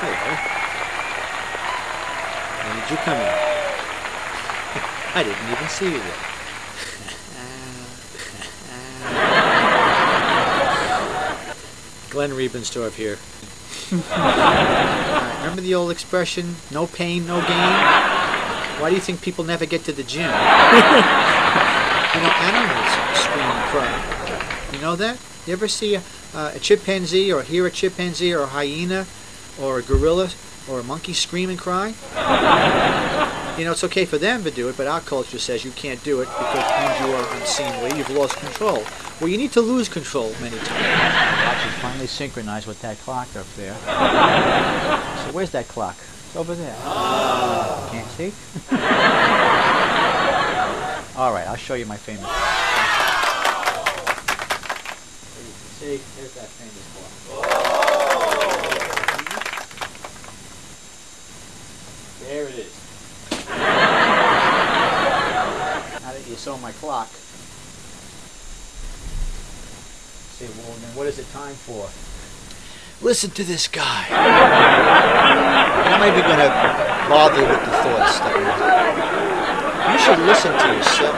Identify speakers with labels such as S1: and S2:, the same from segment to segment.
S1: Hello. When did you come in? I didn't even see you there. Glenn Riebenstorff here. Remember the old expression, no pain, no gain? Why do you think people never get to the gym? Animals scream and cry. You know that? You ever see a chimpanzee or hear a chimpanzee or a hyena or a gorilla or a monkey scream and cry? It's okay for them to do it, but our culture says you can't do it because it means you are unseemly, you've lost control. Well, you need to lose control many times. Watch it finally synchronize with that clock up there. So where's that clock? It's over there. Can't see? All right, I'll show you my famous clock. See, there's that famous clock. There it is. Now that you saw my clock, say, well, then what is it time for? Listen to this guy. I'm not even going to bother with the thoughts that you should listen to yourself.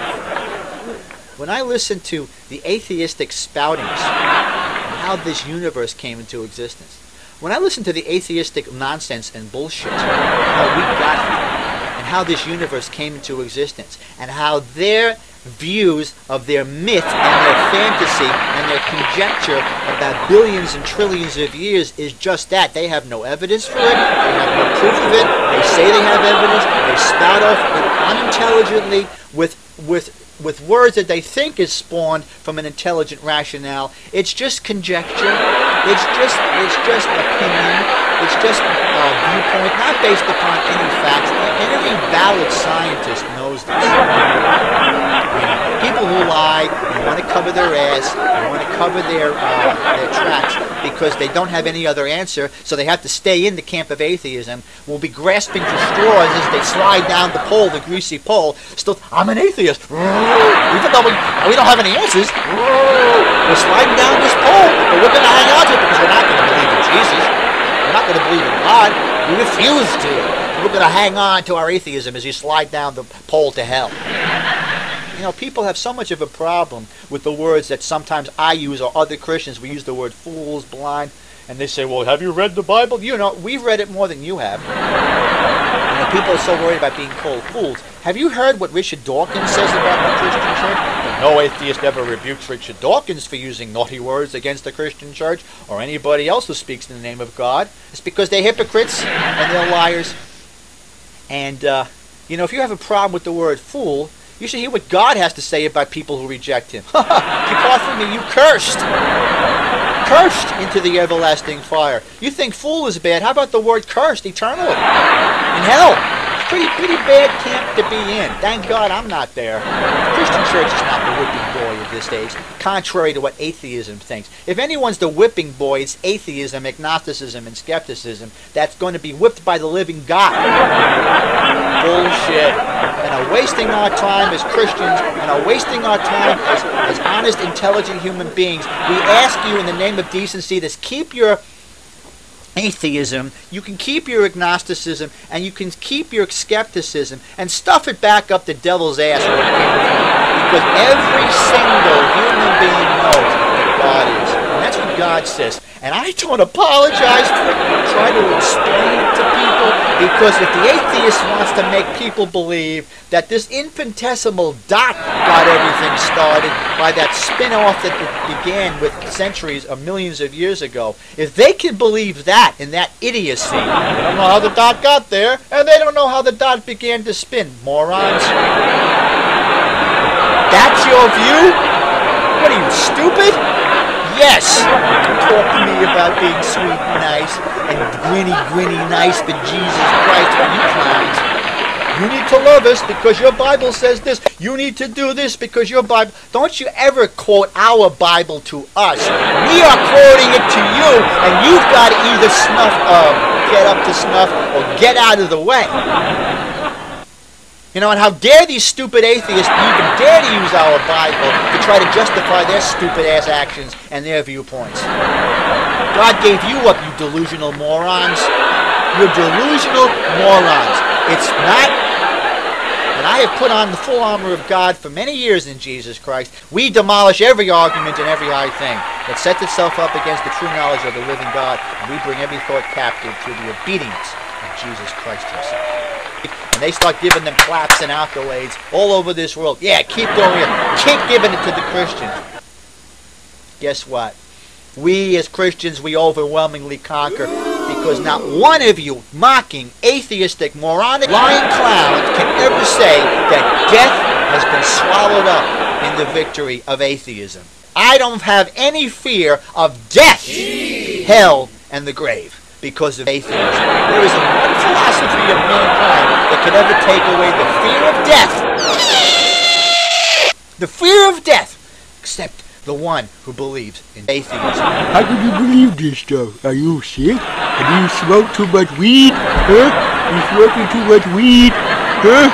S1: When I listen to the atheistic spoutings and how this universe came into existence, when I listen to the atheistic nonsense and bullshit, how we got here, and how this universe came into existence, and how their views of their myth and their fantasy and their conjecture about billions and trillions of years is just that. They have no evidence for it. They have no proof of it. They say they have evidence. They spout off unintelligently with words that they think is spawned from an intelligent rationale. It's just conjecture. It's just opinion. It's just a viewpoint, not based upon any facts. Any valid scientist knows this. People who lie and want to cover their ass, and want to cover their tracks because they don't have any other answer, so they have to stay in the camp of atheism, will be grasping for straws as they slide down the pole, the greasy pole. Still, I'm an atheist. Even though we don't have any answers, we're sliding down this pole, but we're going to hang on to it because we're not going to believe in Jesus. We're not going to believe in God. We refuse to. We're going to hang on to our atheism as you slide down the pole to hell. People have so much of a problem with the words that sometimes I use or other Christians. We use the word fools, blind, and they say, well, have you read the Bible? We've read it more than you have. People are so worried about being called fools. Have you heard what Richard Dawkins says about the Christian church? That no atheist ever rebukes Richard Dawkins for using naughty words against the Christian church or anybody else who speaks in the name of God. It's because they're hypocrites and they're liars. And, if you have a problem with the word fool, you should hear what God has to say about people who reject Him. Depart from me, you cursed! Cursed into the everlasting fire. You think fool is bad. How about the word cursed eternally? In hell. It's pretty bad camp to be in. Thank God I'm not there. The Christian church is not the whipping boy of this age, contrary to what atheism thinks. If anyone's the whipping boy, it's atheism, agnosticism, and skepticism that's going to be whipped by the living God. Bullshit. And are wasting our time as Christians, and are wasting our time as honest, intelligent human beings. We ask you in the name of decency to keep your atheism, you can keep your agnosticism, and you can keep your skepticism, and stuff it back up the devil's ass where it came from. Because every single human being knows that God is. And that's what God says. And I don't apologize for it. I try to explain it to people, because if the atheist wants to make people believe that this infinitesimal dot got everything started by that spin-off that it began with centuries or millions of years ago, if they can believe that in that idiocy, they don't know how the dot got there, and they don't know how the dot began to spin. Morons. That's your view? What are you, stupid? Yes! Talk to me about being sweet and nice and grinny nice for Jesus Christ when you clowns. You need to love us because your Bible says this. You need to do this because your Bible... Don't you ever quote our Bible to us. We are quoting it to you, and you've got to either get up to snuff or get out of the way. And how dare these stupid atheists even dare to use our Bible to try to justify their stupid-ass actions and their viewpoints. God gave you up, you delusional morons. You're delusional morons. It's not. And I have put on the full armor of God for many years in Jesus Christ. We demolish every argument and every high thing that sets itself up against the true knowledge of the living God, and we bring every thought captive to the obedience of Jesus Christ himself. And they start giving them claps and accolades all over this world. Yeah, keep doing it. Keep giving it to the Christians. Guess what? We as Christians, we overwhelmingly conquer, because not one of you mocking, atheistic, moronic, lying clowns can ever say that death has been swallowed up in the victory of atheism. I don't have any fear of death, hell, and the grave because of atheism. There isn't one philosophy of mankind that could ever take away the fear of death. The fear of death, except the one who believes in atheism.
S2: How could you believe this stuff? Are you sick? Do you smoke too much weed? Huh? You smoking too much weed? Huh?